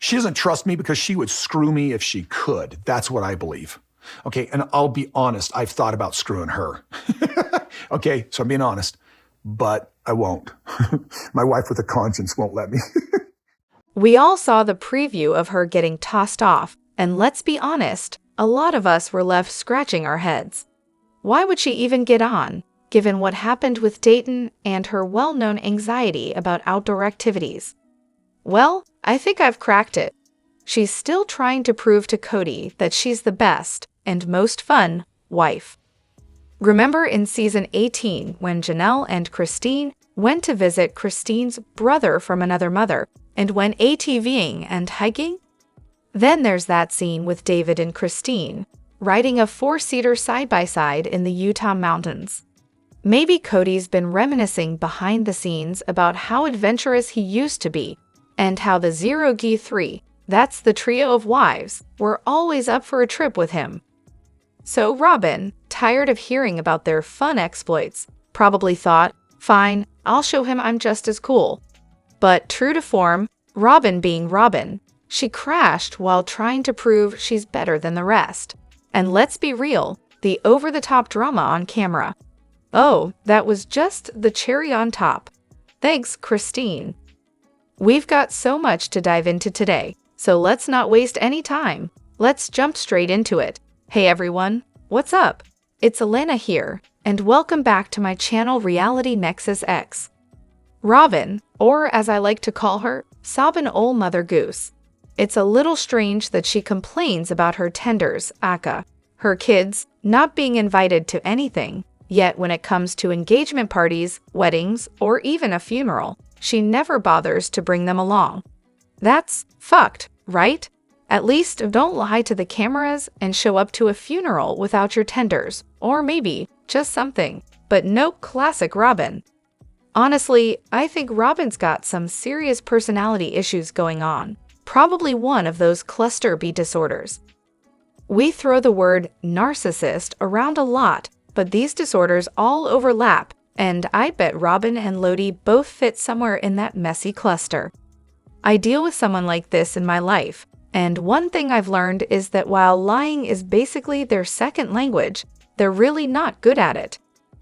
She doesn't trust me because she would screw me if she could. That's what I believe. Okay, and I'll be honest, I've thought about screwing her. Okay, so I'm being honest, but I won't. My wife with a conscience won't let me. We all saw the preview of her getting tossed off, and let's be honest, a lot of us were left scratching our heads. Why would she even get on, given what happened with Dayton and her well-known anxiety about outdoor activities? Well, I think I've cracked it. She's still trying to prove to Kody that she's the best and most fun wife. Remember in season 18 when Janelle and Christine went to visit Christine's brother from another mother and went ATVing and hiking? Then there's that scene with David and Christine, riding a 4-seater side-by-side in the Utah mountains. Maybe Kody's been reminiscing behind the scenes about how adventurous he used to be, and how the Zero Gi 3, that's the trio of wives, were always up for a trip with him. So Robyn, tired of hearing about their fun exploits, probably thought, fine, I'll show him I'm just as cool. But true to form, Robyn being Robyn, she crashed while trying to prove she's better than the rest. And let's be real, the over-the-top drama on camera. Oh, that was just the cherry on top. Thanks, Christine. We've got so much to dive into today, so let's not waste any time. Let's jump straight into it. Hey everyone, what's up? It's Elena here, and welcome back to my channel Reality Nexus X. Robyn, or as I like to call her, Sobbin' Ol' Mother Goose. It's a little strange that she complains about her tenders, aka, her kids, not being invited to anything, yet when it comes to engagement parties, weddings, or even a funeral, she never bothers to bring them along. That's fucked, right? At least don't lie to the cameras and show up to a funeral without your tenders, or maybe just something, but no classic Robyn. Honestly, I think Robyn's got some serious personality issues going on, probably one of those cluster B disorders. We throw the word narcissist around a lot, but these disorders all overlap, and I bet Robyn and Lodi both fit somewhere in that messy cluster. I deal with someone like this in my life, and one thing I've learned is that while lying is basically their second language, they're really not good at it.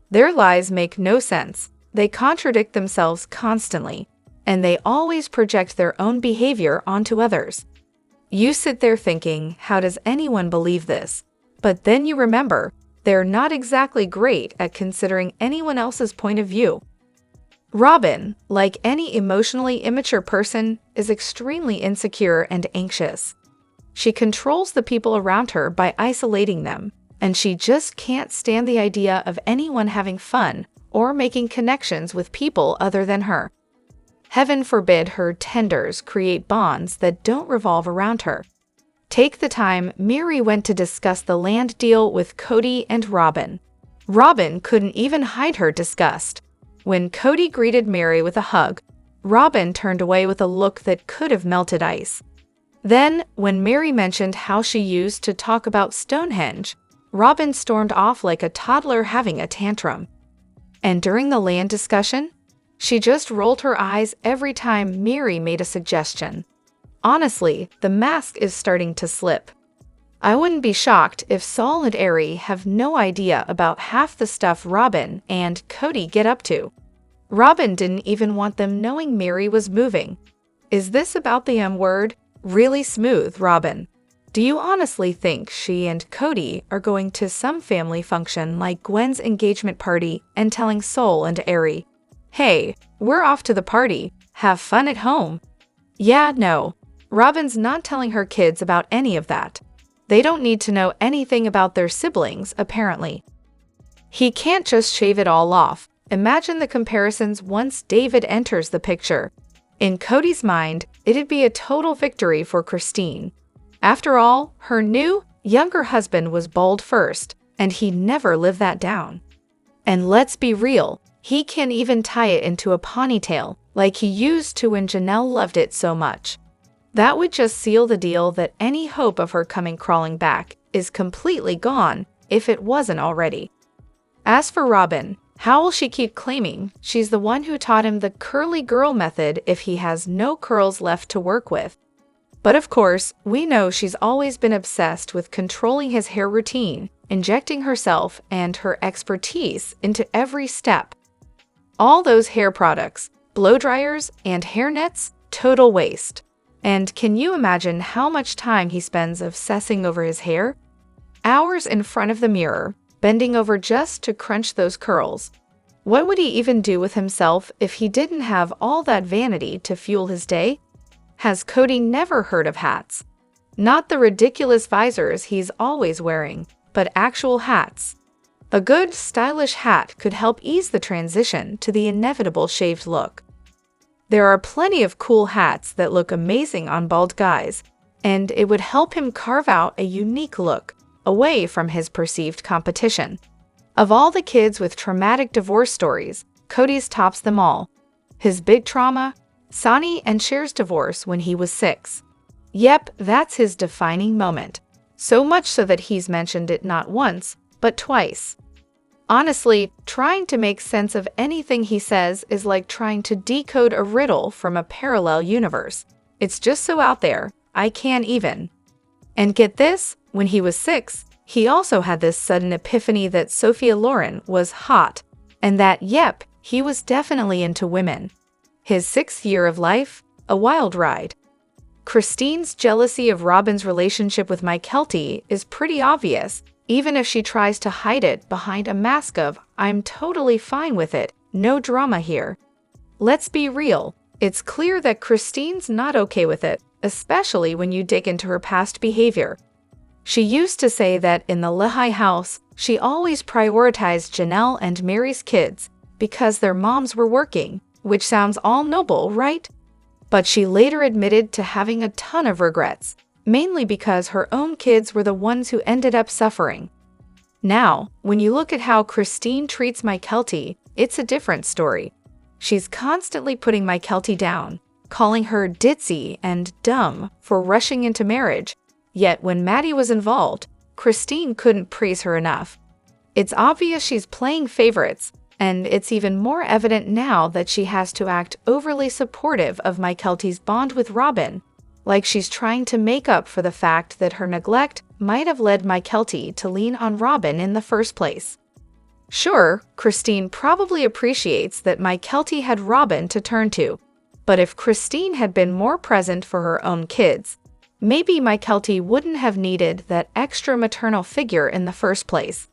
Their lies make no sense, they contradict themselves constantly, and they always project their own behavior onto others. You sit there thinking, how does anyone believe this? But then you remember, they're not exactly great at considering anyone else's point of view. Robyn, like any emotionally immature person, is extremely insecure and anxious. She controls the people around her by isolating them, and she just can't stand the idea of anyone having fun or making connections with people other than her. Heaven forbid her tenders create bonds that don't revolve around her. Take the time Meri went to discuss the land deal with Kody&Robyn. Robyn couldn't even hide her disgust. When Kody greeted Meri with a hug, Robyn turned away with a look that could have melted ice. Then, when Meri mentioned how she used to talk about Stonehenge, Robyn stormed off like a toddler having a tantrum. And during the land discussion, she just rolled her eyes every time Meri made a suggestion. Honestly, the mask is starting to slip. I wouldn't be shocked if Saul and Ari have no idea about half the stuff Robyn and Kody get up to. Robyn didn't even want them knowing Meri was moving. Is this about the M word? Really smooth, Robyn. Do you honestly think she and Kody are going to some family function like Gwen's engagement party and telling Saul and Ari, hey, we're off to the party, have fun at home? Yeah, no. Robyn's not telling her kids about any of that. They don't need to know anything about their siblings, apparently. He can't just shave it all off. Imagine the comparisons once David enters the picture. In Kody's mind, it'd be a total victory for Christine. After all, her new, younger husband was bald first, and he never lived that down. And let's be real, he can even tie it into a ponytail, like he used to when Janelle loved it so much. That would just seal the deal that any hope of her coming crawling back is completely gone, if it wasn't already. As for Robyn, how will she keep claiming she's the one who taught him the curly girl method if he has no curls left to work with? But of course, we know she's always been obsessed with controlling his hair routine, injecting herself and her expertise into every step. All those hair products, blow dryers, and hair nets, total waste. And can you imagine how much time he spends obsessing over his hair? Hours in front of the mirror, bending over just to crunch those curls. What would he even do with himself if he didn't have all that vanity to fuel his day? Has Kody never heard of hats? Not the ridiculous visors he's always wearing, but actual hats. A good, stylish hat could help ease the transition to the inevitable shaved look. There are plenty of cool hats that look amazing on bald guys, and it would help him carve out a unique look away from his perceived competition. Of all the kids with traumatic divorce stories, Kody's tops them all. His big trauma? Sonny and Cher's divorce when he was 6. Yep, that's his defining moment. So much so that he's mentioned it not once, but twice. Honestly, trying to make sense of anything he says is like trying to decode a riddle from a parallel universe. It's just so out there, I can't even. And get this, when he was 6, he also had this sudden epiphany that Sophia Loren was hot, and that, yep, he was definitely into women. His 6th year of life, a wild ride. Christine's jealousy of Robyn's relationship with Mykelti is pretty obvious, even if she tries to hide it behind a mask of, I'm totally fine with it, no drama here. Let's be real, it's clear that Christine's not okay with it, especially when you dig into her past behavior. She used to say that in the Lehigh house, she always prioritized Janelle and Meri's kids because their moms were working, which sounds all noble, right? But she later admitted to having a ton of regrets, mainly because her own kids were the ones who ended up suffering. Now, when you look at how Christine treats Mykelti, it's a different story. She's constantly putting Mykelti down, calling her ditzy and dumb for rushing into marriage, yet when Maddie was involved, Christine couldn't praise her enough. It's obvious she's playing favorites, and it's even more evident now that she has to act overly supportive of Mykelti's bond with Robyn, like she's trying to make up for the fact that her neglect might have led Mykelti to lean on Robyn in the first place. Sure, Christine probably appreciates that Mykelti had Robyn to turn to, but if Christine had been more present for her own kids, maybe Mykelti wouldn't have needed that extra maternal figure in the first place.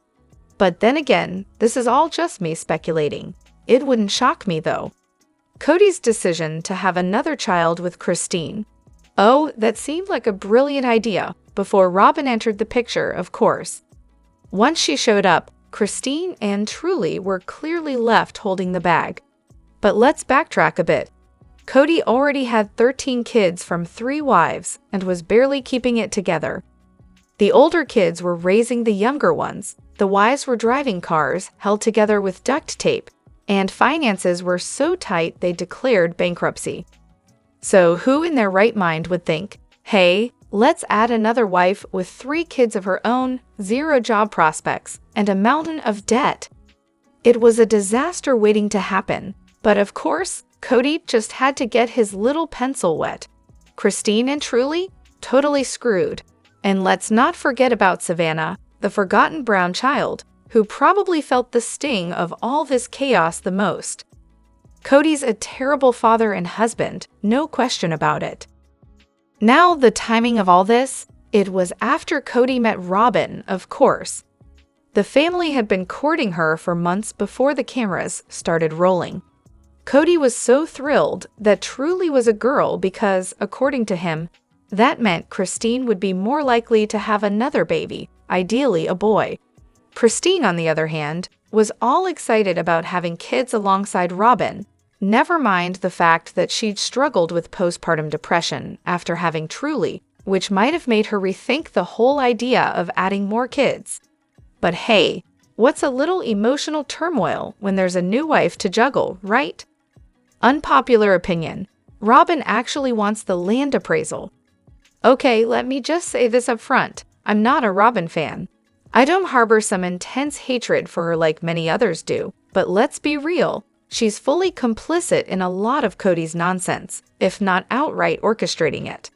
But then again, this is all just me speculating. It wouldn't shock me though. Kody's decision to have another child with Christine. Oh, that seemed like a brilliant idea before Robyn entered the picture, of course. Once she showed up, Christine and Truly were clearly left holding the bag. But let's backtrack a bit. Kody already had 13 kids from 3 wives and was barely keeping it together. The older kids were raising the younger ones, the wives were driving cars held together with duct tape, and finances were so tight they declared bankruptcy. So who in their right mind would think, hey, let's add another wife with 3 kids of her own, 0 job prospects, and a mountain of debt? It was a disaster waiting to happen, but of course, Kody just had to get his little pencil wet. Christine and Truly? Totally screwed. And let's not forget about Savannah, the forgotten brown child, who probably felt the sting of all this chaos the most. Kody's a terrible father and husband, no question about it. Now, the timing of all this, it was after Kody met Robyn, of course. The family had been courting her for months before the cameras started rolling. Kody was so thrilled that Truly was a girl because, according to him, that meant Christine would be more likely to have another baby, ideally a boy. Christine, on the other hand, was all excited about having kids alongside Robyn, never mind the fact that she'd struggled with postpartum depression after having Truly, which might have made her rethink the whole idea of adding more kids. But hey, what's a little emotional turmoil when there's a new wife to juggle, right? Unpopular opinion. Robyn actually wants the land appraisal. Okay, let me just say this up front. I'm not a Robyn fan. I don't harbor some intense hatred for her like many others do, but let's be real. She's fully complicit in a lot of Kody's nonsense, if not outright orchestrating it.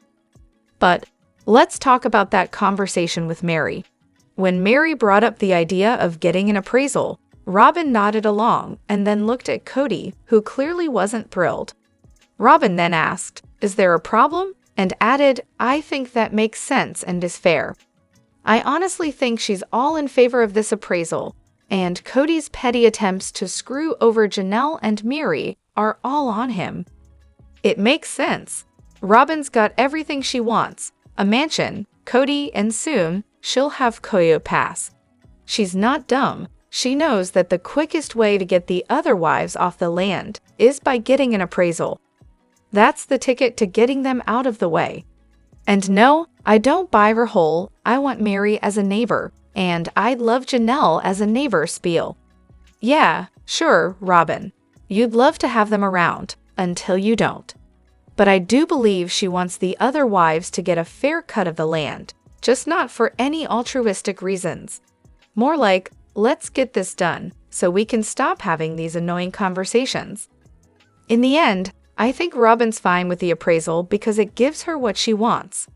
But let's talk about that conversation with Meri. When Meri brought up the idea of getting an appraisal, Robyn nodded along and then looked at Kody, who clearly wasn't thrilled. Robyn then asked, "Is there a problem?" and added, "I think that makes sense and is fair." I honestly think she's all in favor of this appraisal, and Kody's petty attempts to screw over Janelle and Meri are all on him. It makes sense. Robyn's got everything she wants, a mansion, Kody, and soon, she'll have Coyote Pass. She's not dumb. She knows that the quickest way to get the other wives off the land is by getting an appraisal. That's the ticket to getting them out of the way. And no, I don't buy her whole "I want Meri as a neighbor, and I'd love Janelle as a neighbor" spiel. Yeah, sure, Robyn. You'd love to have them around, until you don't. But I do believe she wants the other wives to get a fair cut of the land, just not for any altruistic reasons. More like, let's get this done, so we can stop having these annoying conversations. In the end, I think Robyn's fine with the appraisal because it gives her what she wants.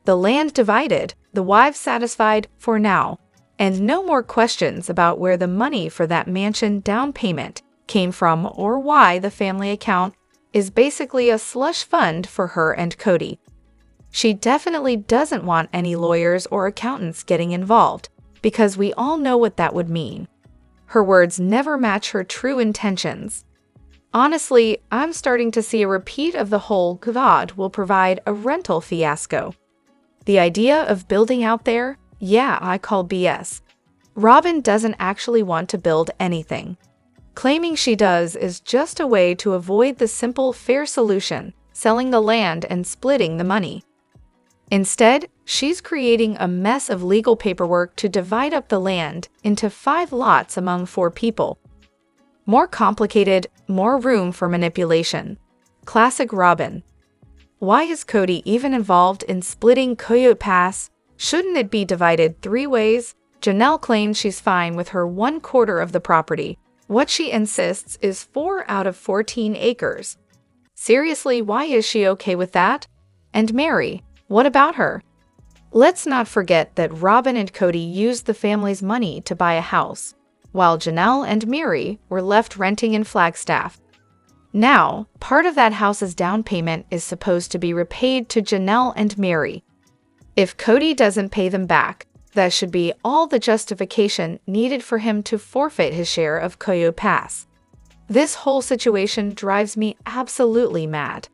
The land divided, the wives satisfied for now, and no more questions about where the money for that mansion down payment came from or why the family account is basically a slush fund for her and Kody. She definitely doesn't want any lawyers or accountants getting involved, because we all know what that would mean. Her words never match her true intentions. Honestly, I'm starting to see a repeat of the whole "God will provide a rental" fiasco. The idea of building out there, yeah, I call BS. Robyn doesn't actually want to build anything. Claiming she does is just a way to avoid the simple, fair solution, selling the land and splitting the money. Instead, she's creating a mess of legal paperwork to divide up the land into 5 lots among 4 people. More complicated, more room for manipulation. Classic Robyn. Why is Kody even involved in splitting Coyote Pass? Shouldn't it be divided 3 ways? Janelle claims she's fine with her 1/4 of the property. What she insists is 4 out of 14 acres. Seriously, why is she okay with that? And Meri, what about her? Let's not forget that Robyn and Kody used the family's money to buy a house, while Janelle and Meri were left renting in Flagstaff. Now, part of that house's down payment is supposed to be repaid to Janelle and Meri. If Kody doesn't pay them back, that should be all the justification needed for him to forfeit his share of Coyote Pass. This whole situation drives me absolutely mad.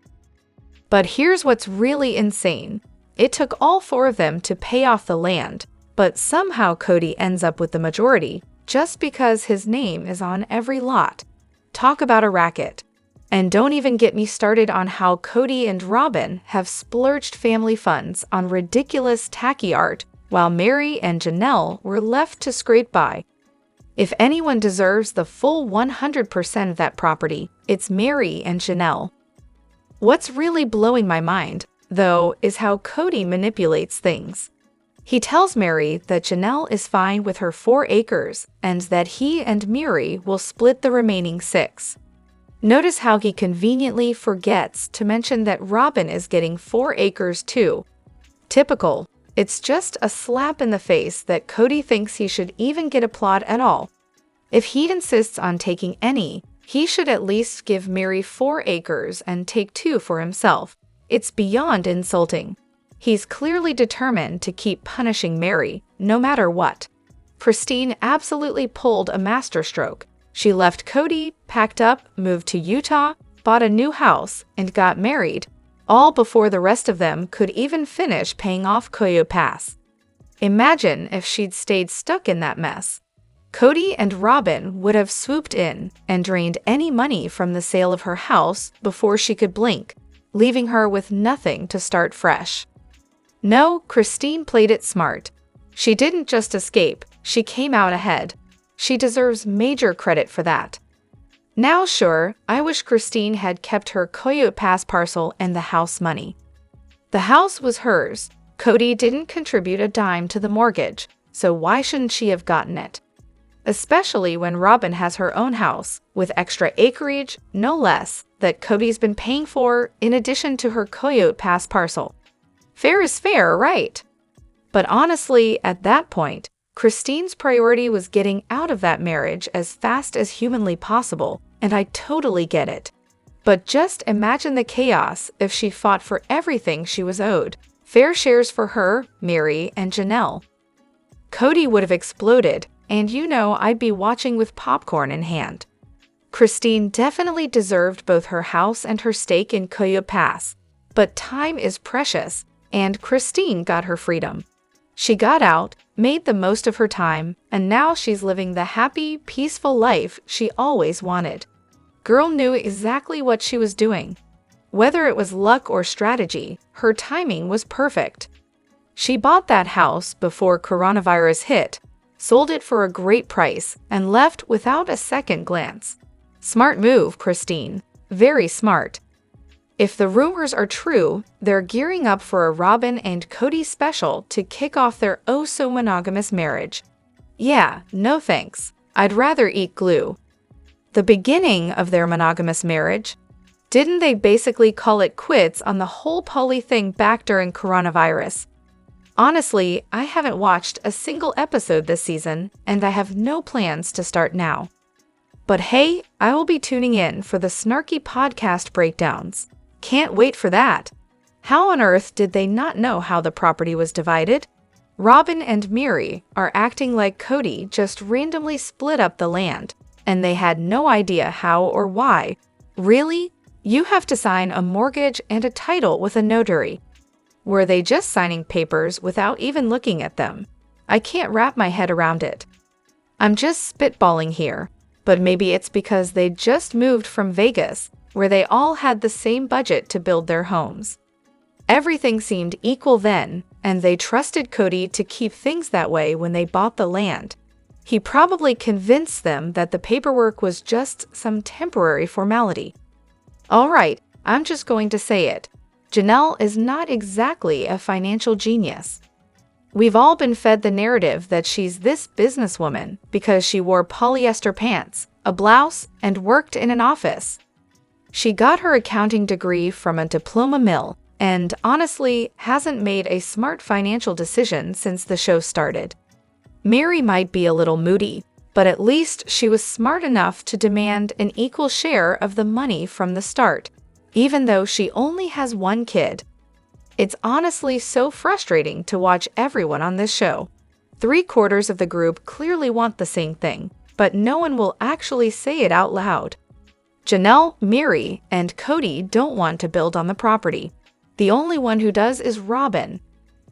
But here's what's really insane. It took all 4 of them to pay off the land, but somehow Kody ends up with the majority just because his name is on every lot. Talk about a racket. And don't even get me started on how Kody and Robyn have splurged family funds on ridiculous tacky art while Meri and Janelle were left to scrape by. If anyone deserves the full 100% of that property, it's Meri and Janelle. What's really blowing my mind, though, is how Kody manipulates things. He tells Meri that Janelle is fine with her 4 acres and that he and Meri will split the remaining 6. Notice how he conveniently forgets to mention that Robyn is getting 4 acres too. Typical. It's just a slap in the face that Kody thinks he should even get a plot at all. If he insists on taking any, he should at least give Meri 4 acres and take 2 for himself. It's beyond insulting. He's clearly determined to keep punishing Meri, no matter what. Christine absolutely pulled a masterstroke. She left Kody, packed up, moved to Utah, bought a new house, and got married, all before the rest of them could even finish paying off Coyote Pass. Imagine if she'd stayed stuck in that mess. Kody and Robyn would have swooped in and drained any money from the sale of her house before she could blink, leaving her with nothing to start fresh. No, Christine played it smart. She didn't just escape, she came out ahead. She deserves major credit for that. Now sure, I wish Christine had kept her Coyote Pass parcel and the house money. The house was hers. Kody didn't contribute a dime to the mortgage, so why shouldn't she have gotten it? Especially when Robyn has her own house, with extra acreage, no less, that Kody's been paying for in addition to her Coyote Pass parcel. Fair is fair, right? But honestly, at that point, Christine's priority was getting out of that marriage as fast as humanly possible, and I totally get it. But just imagine the chaos if she fought for everything she was owed. Fair shares for her, Meri, and Janelle. Kody would have exploded, and I'd be watching with popcorn in hand. Christine definitely deserved both her house and her stake in Coyote Pass, but time is precious, and Christine got her freedom. She got out, made the most of her time, and now she's living the happy, peaceful life she always wanted. Girl knew exactly what she was doing. Whether it was luck or strategy, her timing was perfect. She bought that house before coronavirus hit, sold it for a great price, and left without a second glance. Smart move, Christine. Very smart. If the rumors are true, they're gearing up for a Robyn and Kody special to kick off their oh-so-monogamous marriage. Yeah, no thanks. I'd rather eat glue. The beginning of their monogamous marriage? Didn't they basically call it quits on the whole poly thing back during coronavirus? Honestly, I haven't watched a single episode this season, and I have no plans to start now. But hey, I will be tuning in for the snarky podcast breakdowns. Can't wait for that. How on earth did they not know how the property was divided? Robyn and Meri are acting like Kody just randomly split up the land, and they had no idea how or why. Really? You have to sign a mortgage and a title with a notary. Were they just signing papers without even looking at them? I can't wrap my head around it. I'm just spitballing here, but maybe it's because they just moved from Vegas, where they all had the same budget to build their homes. Everything seemed equal then, and they trusted Kody to keep things that way when they bought the land. He probably convinced them that the paperwork was just some temporary formality. All right, I'm just going to say it. Janelle is not exactly a financial genius. We've all been fed the narrative that she's this businesswoman because she wore polyester pants, a blouse, and worked in an office. She got her accounting degree from a diploma mill and honestly hasn't made a smart financial decision since the show started. Meri might be a little moody, but at least she was smart enough to demand an equal share of the money from the start, even though she only has one kid. It's honestly so frustrating to watch everyone on this show. 3/4 of the group clearly want the same thing, but no one will actually say it out loud. Janelle, Meri, and Kody don't want to build on the property. The only one who does is Robyn.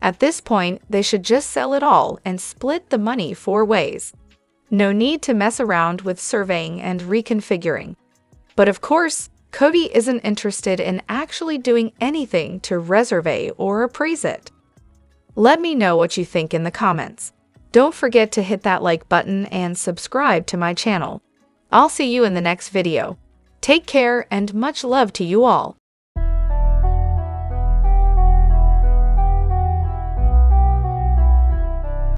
At this point, they should just sell it all and split the money 4 ways. No need to mess around with surveying and reconfiguring. But of course, Kody isn't interested in actually doing anything to resurvey or appraise it. Let me know what you think in the comments. Don't forget to hit that like button and subscribe to my channel. I'll see you in the next video. Take care and much love to you all.